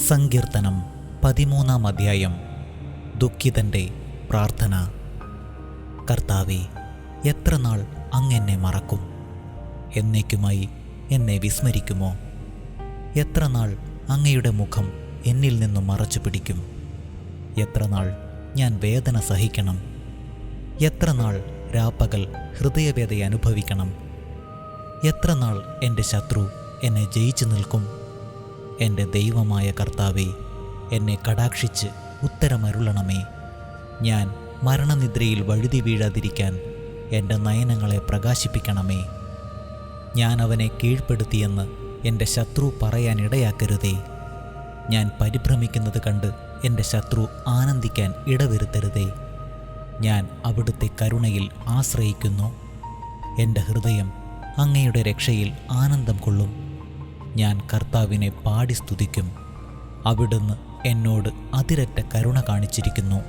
സങ്കീർത്തനം 13-ാം അധ്യായം. ദുഃഖിതൻ്റെ പ്രാർത്ഥന. കർത്താവേ, എത്ര നാൾ അങ്ങെന്നെ മറക്കും? എന്നേക്കുമായി എന്നെ വിസ്മരിക്കുമോ? എത്ര നാൾ അങ്ങയുടെ മുഖം എന്നിൽ നിന്നും മറച്ചു പിടിക്കും? എത്ര നാൾ ഞാൻ വേദന സഹിക്കണം? എത്ര നാൾ രാപ്പകൽ ഹൃദയവേദന അനുഭവിക്കണം? എത്ര നാൾ എൻ്റെ ശത്രു എന്നെ ജയിച്ചു നിൽക്കും? എൻ്റെ ദൈവമായ കർത്താവേ, എന്നെ കടാക്ഷിച്ച് ഉത്തരമരുളണമേ. ഞാൻ മരണനിദ്രയിൽ വഴുതി വീഴാതിരിക്കാൻ എൻ്റെ നയനങ്ങളെ പ്രകാശിപ്പിക്കണമേ. ഞാൻ അവനെ കീഴ്പ്പെടുത്തിയെന്ന് എൻ്റെ ശത്രു പറയാനിടയാക്കരുതേ. ഞാൻ പരിഭ്രമിക്കുന്നത് കണ്ട് എൻ്റെ ശത്രു ആനന്ദിക്കാൻ ഇടവരുത്തരുതേ. ഞാൻ അവിടുത്തെ കരുണയിൽ ആശ്രയിക്കുന്നു. എൻ്റെ ഹൃദയം അങ്ങയുടെ രക്ഷയിൽ ആനന്ദം കൊള്ളും. ഞാൻ കർത്താവിനെ പാടി സ്തുതിക്കും. അവിടുന്ന് എന്നോട് അതിരറ്റ കരുണ കാണിച്ചിരിക്കുന്നു.